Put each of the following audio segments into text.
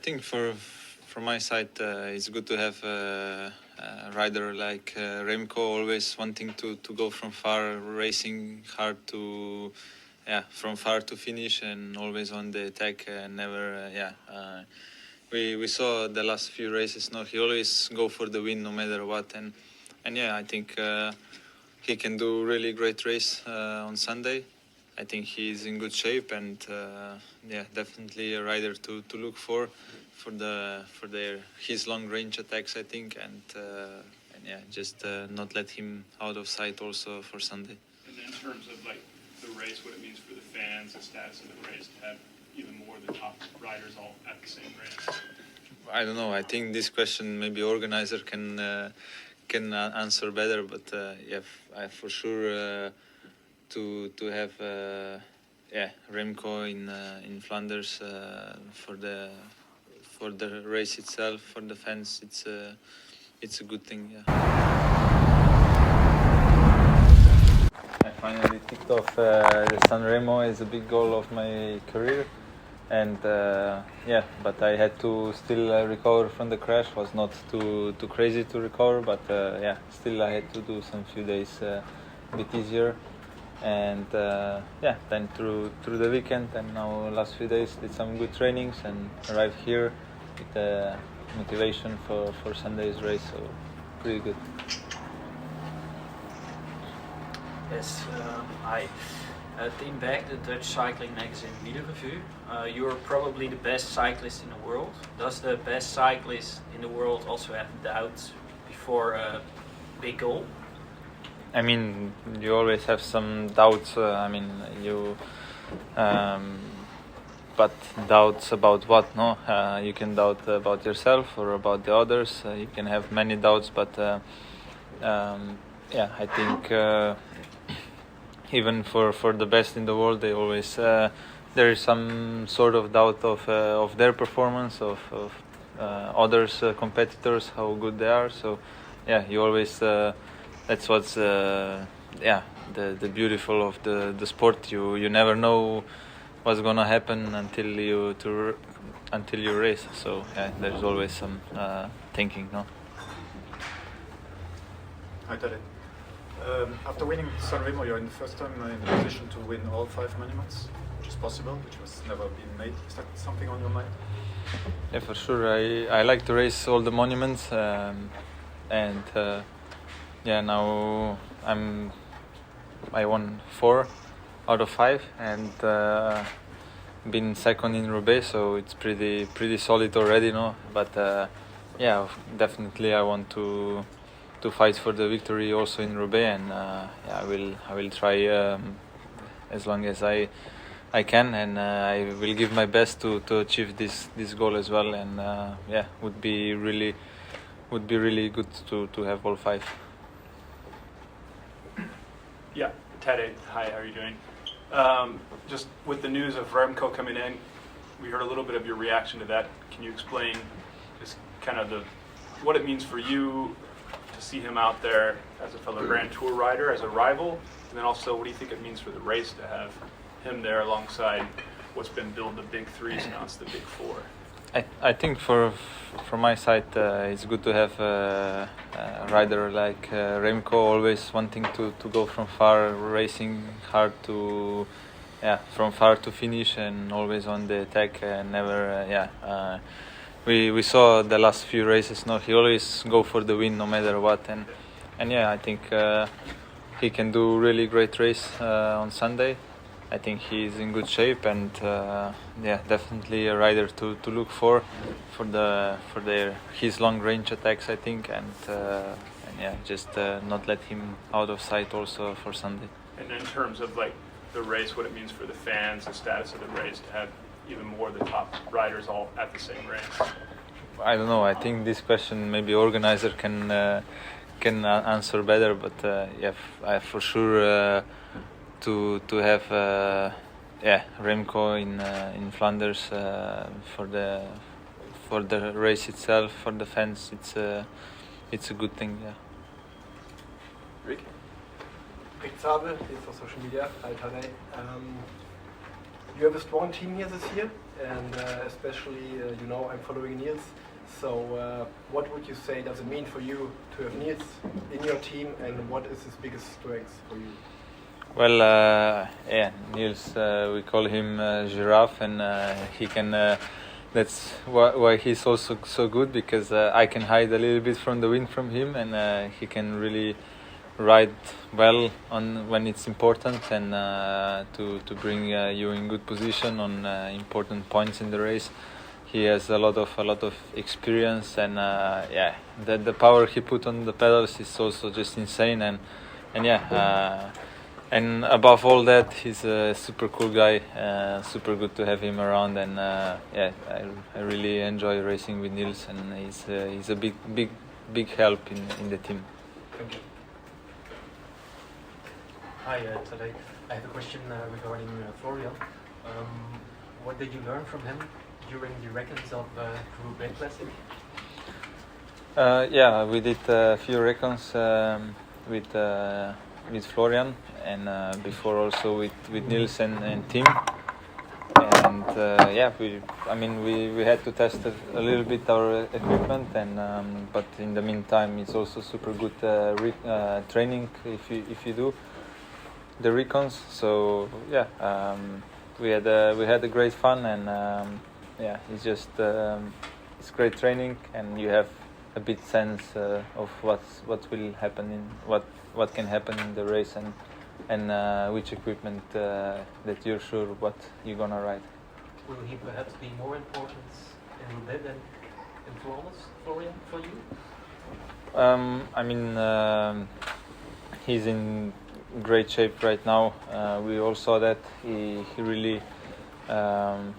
think from my side, it's good to have a rider like Remco, always wanting to go from far, racing hard to from far to finish, and always on the attack. Never we saw the last few races. No, he always go for the win no matter what, and I think he can do really great race on Sunday. I think he's in good shape, and definitely a rider to look for his long range attacks, I think, and just not let him out of sight also for Sunday. And in terms of like the race, what it means for the fans, the status of the race, to have even more of the top riders all at the same race. I don't know. I think this question maybe organizer can answer better, but I for sure. To have Remco in Flanders for the race itself, for the fans, it's a good thing. Yeah. I finally ticked off the San Remo as a big goal of my career, and but I had to still recover from the crash. Was not too crazy to recover, but still I had to do some few days a bit easier. And then through the weekend and now last few days did some good trainings and arrived here with motivation for Sunday's race, so pretty good. Yes, hi. Team Back, the Dutch cycling magazine Vidéo. You're probably the best cyclist in the world. Does the best cyclist in the world also have doubts before a big goal? I mean, you always have some doubts. But doubts about what? No, you can doubt about yourself or about the others. You can have many doubts, but I think even for the best in the world, they always there is some sort of doubt of their performance, of others competitors, how good they are. So you always. That's what's the beautiful of the sport. You never know what's gonna happen until you race. So there's always some thinking, no. Hi Tade. After winning San Remo, you're in the first time in the position to win all 5 monuments, which is possible, which was never been made. Is that something on your mind? Yeah, for sure. I like to race all the monuments, now I won 4 out of 5 and been second in Roubaix, so it's pretty solid already, no. But definitely I want to fight for the victory also in Roubaix, and I will try as long as I can, and I will give my best to achieve this goal as well, and would be really good to have all 5. Yeah, Tade, hi, how are you doing? Just with the news of Remco coming in, we heard a little bit of your reaction to that. Can you explain just kind of what it means for you to see him out there as a fellow Grand Tour rider, as a rival, and then also what do you think it means for the race to have him there alongside what's been billed the big 3s, now it's the big 4? I think from my side, it's good to have a rider like Remco, always wanting to go from far, racing hard to from far to finish, and always on the attack. Never we saw the last few races. No, he always go for the win no matter what, and I think he can do really great race on Sunday. I think he's in good shape, and definitely a rider to look for his long range attacks, I think, and just not let him out of sight also for Sunday. And in terms of like the race, what it means for the fans, the status of the race, to have even more of the top riders all at the same race. I don't know. I think this question maybe organizer can answer better, but I for sure. To have Remco in Flanders for the race itself, for the fans, it's a good thing. Yeah. Rick Tade, for social media. Hi Tade. You have a strong team here this year, and especially, you know, I'm following Niels. So, what would you say does it mean for you to have Niels in your team, and what is his biggest strength for you? Well, yeah, Niels, we call him Giraffe, and he can. That's why he's also so good, because I can hide a little bit from the wind from him, and he can really ride well on when it's important, and to bring you in good position on important points in the race. He has a lot of experience, and yeah, the power he put on the pedals is also just insane, and yeah. And above all that, he's a super cool guy, super good to have him around, and yeah, I really enjoy racing with Niels, and he's a big help in the team. Thank you. Hi, Tade. I have a question regarding Florian. What did you learn from him during the reckons of Roubaix Classic? Yeah, we did a few reckons with Florian, and before also with Niels and Tim. And yeah, we had to test a little bit our equipment, and but in the meantime, it's also super good training if you do the recons. So yeah, we had a great fun, and yeah, it's just it's great training, and you have a bit sense of what will happen in what can happen in the race, and which equipment that you're sure what you're gonna ride. Will he perhaps be more important in Roubaix than in Flandres, Florian, for you? I mean, he's in great shape right now. We all saw that he really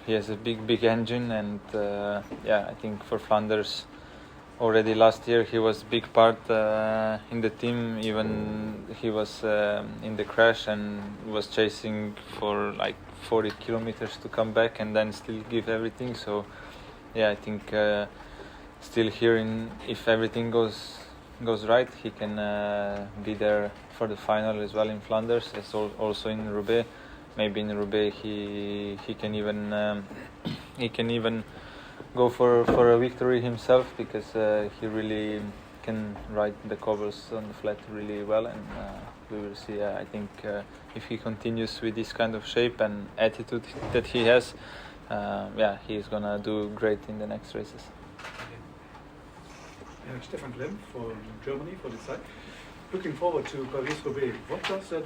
he has a big engine, and yeah, I think for Flanders already last year he was big part in the team. Even he was in the crash and was chasing for like 40 kilometers to come back and then still give everything. So yeah, I think still here, if everything goes right, he can be there for the final as well in Flanders, as also in Roubaix. Maybe in Roubaix he can even go for a victory himself, because he really can ride the covers on the flat really well, and we will see. I think if he continues with this kind of shape and attitude that he has, yeah, he's gonna do great in the next races. Stefan Klemm from Germany for the site. Looking forward to Paris-Roubaix. What does that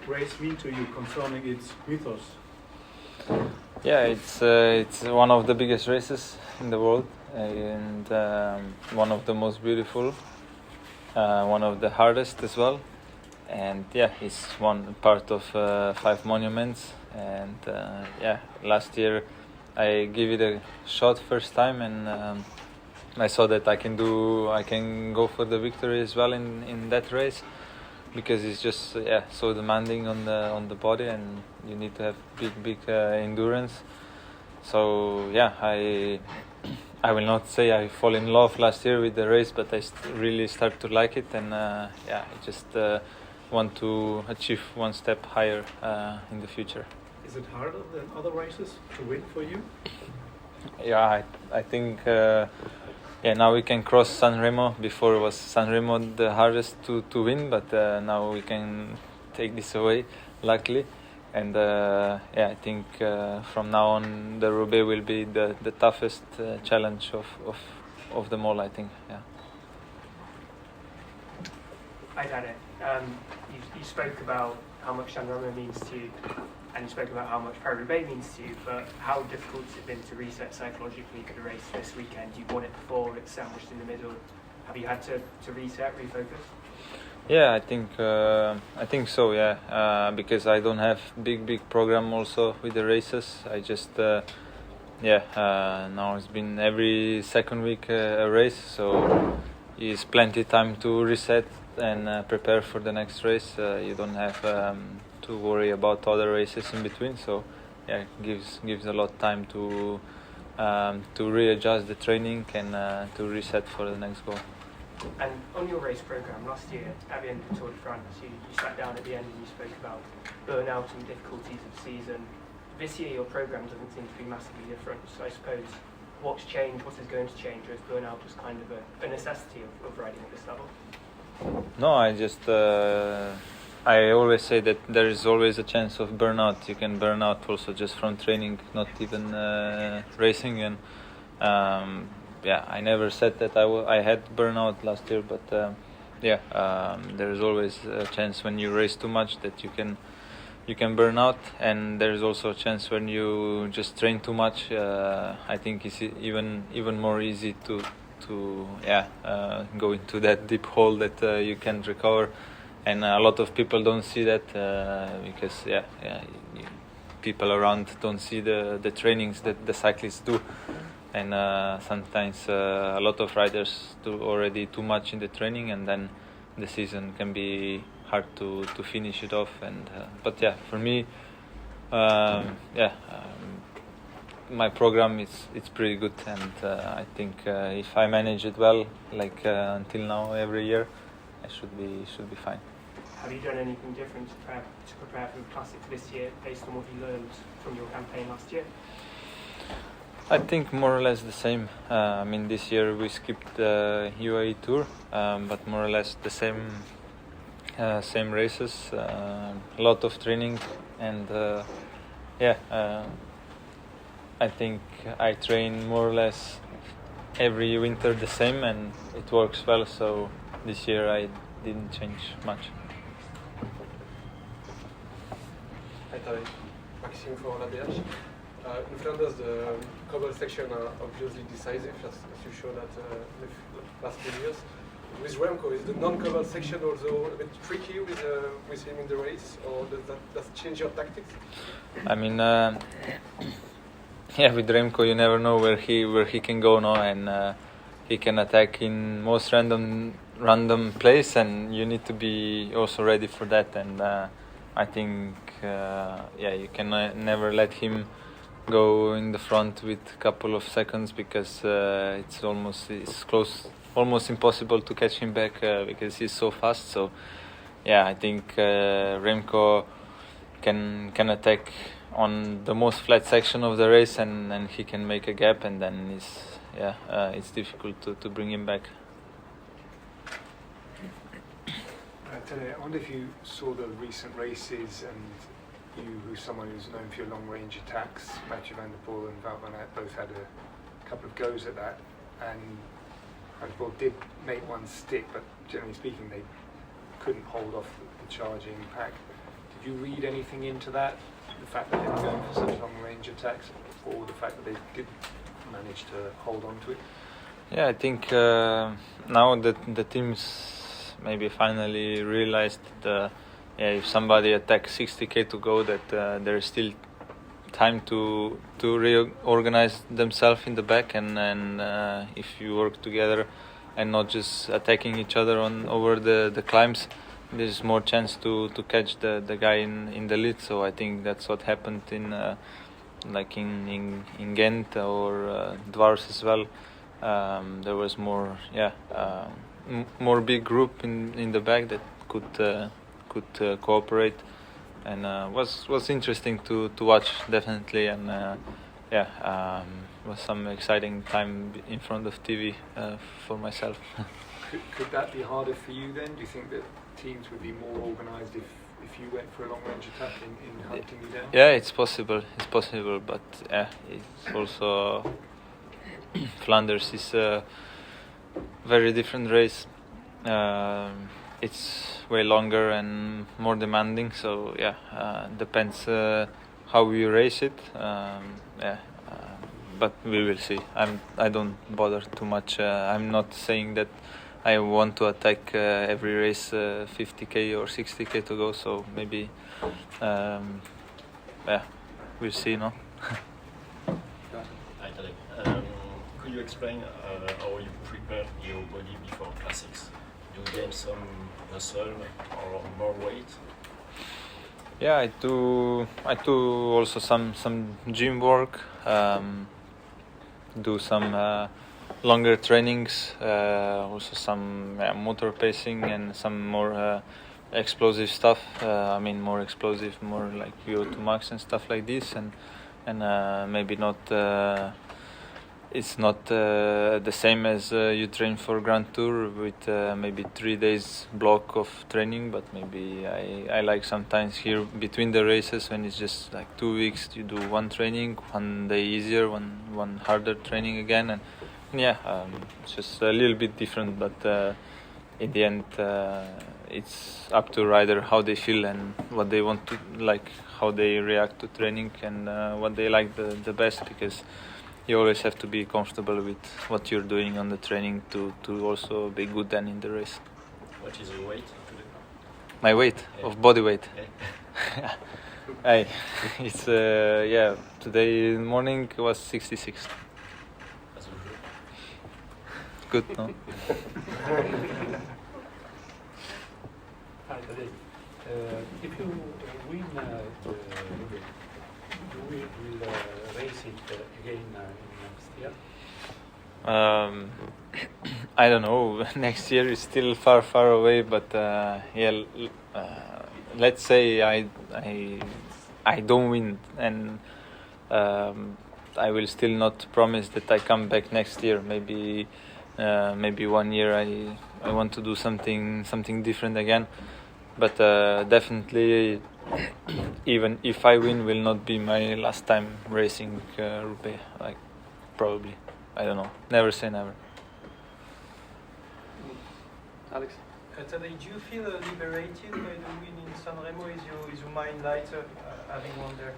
race mean to you concerning its mythos? Yeah, it's one of the biggest races in the world, and one of the most beautiful, one of the hardest as well. And yeah, it's one part of 5 monuments. And yeah, last year I gave it a shot first time, and I saw that I can go for the victory as well in that race, because it's just so demanding on the body, and you need to have big endurance. So yeah, I will not say I fall in love last year with the race, but I really start to like it, and yeah, I just want to achieve one step higher in the future. Is it harder than other races to win for you? Yeah, I think yeah, now we can cross San Remo. Before it was San Remo the hardest to win, but now we can take this away, luckily. And yeah, I think from now on the Roubaix will be the toughest challenge of them all, I think. Yeah. Hi, Tade. You spoke about how much San Remo means to you, and you spoke about how much Paris-Roubaix means to you, but how difficult has it been to reset psychologically for the race this weekend? You've won it before, it's sandwiched in the middle. Have you had to reset, refocus? Yeah, I think so. Yeah, because I don't have big program also with the races. I just now it's been every second week a race, so it's plenty time to reset and prepare for the next race. You don't have to worry about other races in between. So yeah, it gives a lot of time to readjust the training and to reset for the next goal. And on your race programme last year, at the end of Tour de France, you sat down at the end and you spoke about burnout and difficulties of the season. this year your program doesn't seem to be massively different. So I suppose what's changed, what is going to change, or is burnout just kind of a necessity of riding at this level? No, I always say that there is always a chance of burnout. You can burn out also just from training, not even racing. And I never said that I had burnout last year, but there is always a chance when you race too much that you can burn out, and there is also a chance when you just train too much. I think it's even more easy to go into that deep hole that you can't recover, and a lot of people don't see that because people around don't see the trainings that the cyclists do, and sometimes a lot of riders do already too much in the training, and then the season can be hard to finish it off. And for me, my program it's pretty good, and I think if I manage it well, like until now, every year, I should be fine. Have you done anything different to prepare for the Classics this year, based on what you learned from your campaign last year? I think more or less the same. This year we skipped the UAE Tour, but more or less the same races, a lot of training, and I think I train more or less every winter the same, and it works well. So this year I didn't change much. Hi Tade, Maxime for ABONNEZ-VOUS. In Flanders, the cobble section are obviously decisive, as you showed that in the last few years. With Remco, is the non-cobble section also a bit tricky with him in the race, or does it change your tactics? With Remco, you never know where he can go now, and he can attack in most random place, and you need to be also ready for that. And I think you can never let him go in the front with a couple of seconds, because it's almost impossible to catch him back because he's so fast. So I think Remco can attack on the most flat section of the race, and he can make a gap, and then it's difficult to bring him back. Today, I wonder if you saw the recent races, and you, who's someone who's known for your long-range attacks, Mathieu van der Poel and Wout van Aert both had a couple of goes at that, and Van der Poel did make one stick, but generally speaking, they couldn't hold off the charging pack. Did you read anything into that? The fact that they were going for such long-range attacks, or the fact that they did manage to hold on to it? I think now that the teams maybe finally realized that if somebody attacks 60k to go, that there is still time to reorganize themselves in the back, and if you work together and not just attacking each other over the climbs, there's more chance to catch the guy in the lead. So I think that's what happened in Ghent or Dwars as well. There was more more big group in the back that could cooperate, and was interesting to watch, definitely, and was some exciting time in front of TV for myself. Could that be harder for you then? Do you think that teams would be more organised if you went for a long-range attack in hunting you down? Yeah, it's possible, but it's also Flanders is a very different race. It's way longer and more demanding, so depends how you race it. But we will see. I don't bother too much. I'm not saying that I want to attack every race 50k or 60k to go, so maybe we'll see, no? Hi, Tadej. Could you explain how you prepare your body before classics? Do you gain some muscle or more weight? I do also some gym work, do some longer trainings, also some motor pacing, and some more explosive stuff. I mean, more explosive, more like VO2 max and stuff like this, and maybe not. It's not the same as you train for Grand Tour with maybe 3 days block of training, but maybe I like sometimes here between the races when it's just like 2 weeks you do one training, one day easier, one harder training again, and yeah, it's just a little bit different, but in the end it's up to rider how they feel and what they want to like, how they react to training, and what they like the best, because you always have to be comfortable with what you're doing on the training to also be good then in the race. What is your weight today? My weight, Yeah. of body weight. Yeah. Hey, it's yeah. Today in the morning it was 66. As usual. Good, no? Hi, Tadej. If you win the Roubaix, you will race it again in next year? I don't know. Next year is still far away, but yeah. Let's say I don't win, and I will still not promise that I come back next year. Maybe 1 year I want to do something different again. But definitely, even if I win, will not be my last time racing Roubaix. Like, probably, I don't know. Never say never. Alex? Tadej, do you feel liberated by the win in Sanremo? Is your mind lighter having won there?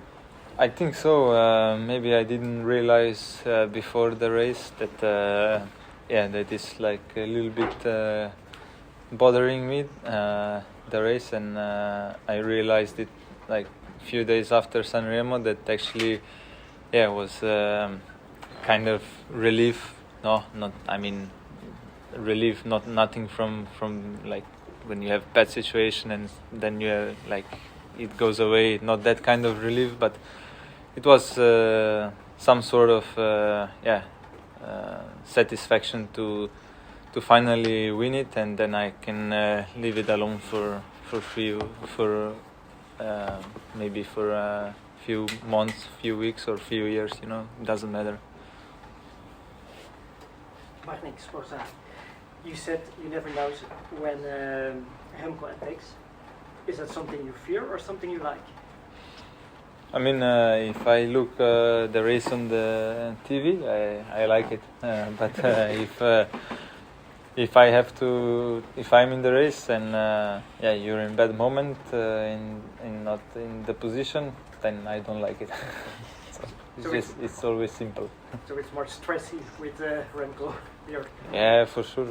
I think so. Maybe I didn't realize before the race that that is like a little bit bothering me, the race, and I realized it like a few days after Sanremo that actually was kind of relief. No, not, I mean, relief, nothing from like when you have bad situation and then you like it goes away, not that kind of relief, but it was some sort of satisfaction to finally win it, and then I can leave it alone for maybe for a few months, few weeks, or few years. You know, it doesn't matter. Marnik, Sporza. You said you never know when Remco attacks. Is that something you fear or something you like? I mean, if I look the race on the TV, I like it. But if I have to, if I'm in the race and you're in bad moment, in not in the position, then I don't like it. So it's always simple. So it's more stressy with Remco here. Yeah, for sure.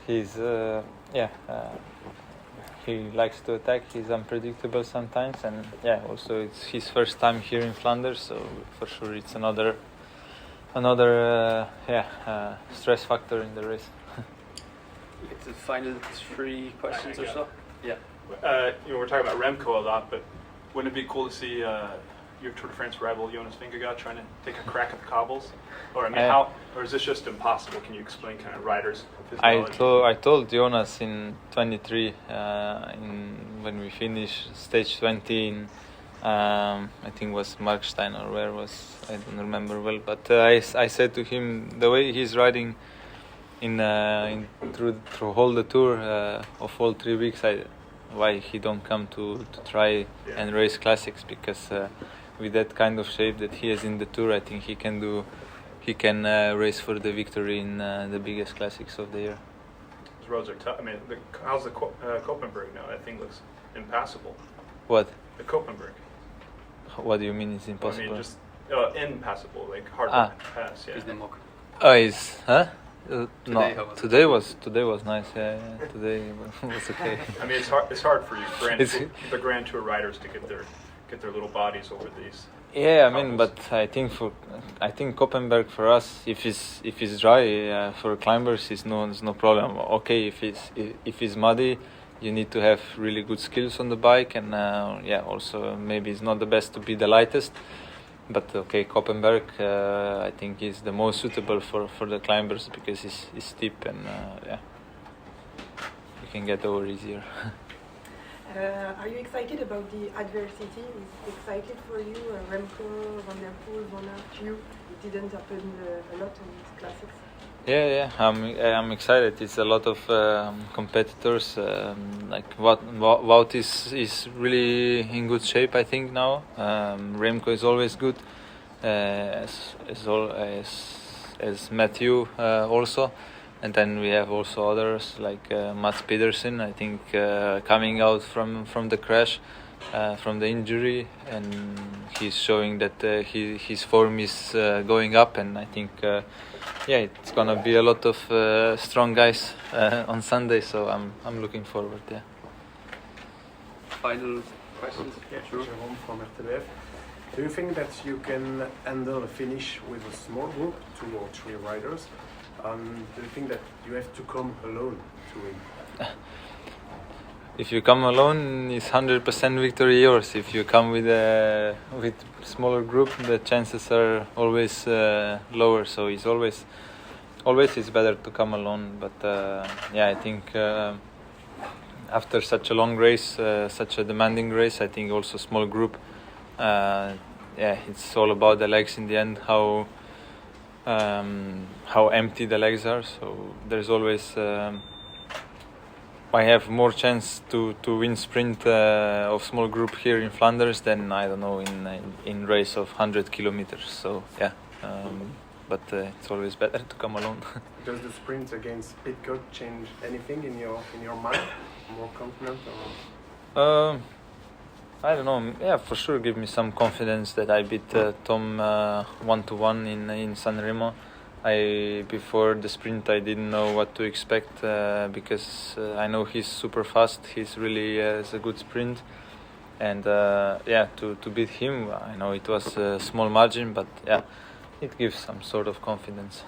He's he likes to attack. He's unpredictable sometimes, and also it's his first time here in Flanders, so for sure it's another stress factor in the race. You get the final 3 questions or so. Yeah. We're talking about Remco a lot, but wouldn't it be cool to see your Tour de France rival Jonas Vingegaard trying to take a crack at the cobbles? Or I mean, or is this just impossible? Can you explain kind of riders' physiology? I told Jonas in 23 when we finished stage 20 in I think it was Markstein or where was, I don't remember well, but I said to him the way he's riding through all the tour of all 3 weeks, why he don't come to try and race classics, because with that kind of shape that he has in the tour, I think he can race for the victory in the biggest classics of the year. Those roads are tough. I mean, how's the Koppenberg now? That thing looks impassable. What? The Koppenberg. What do you mean it's impossible? I mean, just impassable, like hard to pass. Yeah. Today was nice. Yeah, today was okay. I mean, it's hard for you, the Grand Tour riders to get their little bodies over these. Yeah, I mean, but I think Koppenberg for us, if it's dry for climbers, it's no problem. Okay, if it's muddy, you need to have really good skills on the bike, and also maybe it's not the best to be the lightest. But okay, Koppenberg I think is the most suitable for the climbers because it's steep and you can get over easier. Are you excited about the adversity? Is it excited for you? Remco, Evenepoel, Van Aert, you? It didn't happen a lot in these classics. Yeah, I'm excited. It's a lot of competitors. Like Wout is really in good shape, I think now. Remco is always good, as Matthew also, and then we have also others like Mats Pedersen. I think coming out from the crash, from the injury, and he's showing that his form is going up, and I think. Yeah, it's gonna be a lot of strong guys on Sunday, so I'm looking forward. Yeah. Final questions? Yeah, sure. Jérôme from RTBF. Do you think that you can handle a finish with a small group, 2 or 3 riders? Do you think that you have to come alone to win? If you come alone, it's 100% victory yours. If you come with smaller group, the chances are always lower. So it's always it's better to come alone. But yeah, I think after such a long race, such a demanding race, I think also small group. Yeah, it's all about the legs in the end. How empty the legs are. So there's always. I have more chance to win sprint of small group here in Flanders than I don't know in race of 100 kilometers. So yeah, but it's always better to come alone. Does the sprint against Pitcock change anything in your mind? More confident or? I don't know. Yeah, for sure, give me some confidence that I beat Tom 1-1 in San Remo. Before the sprint I didn't know what to expect because I know he's super fast. He's really has a good sprint, and yeah, to beat him, I know it was a small margin, but yeah, it gives some sort of confidence.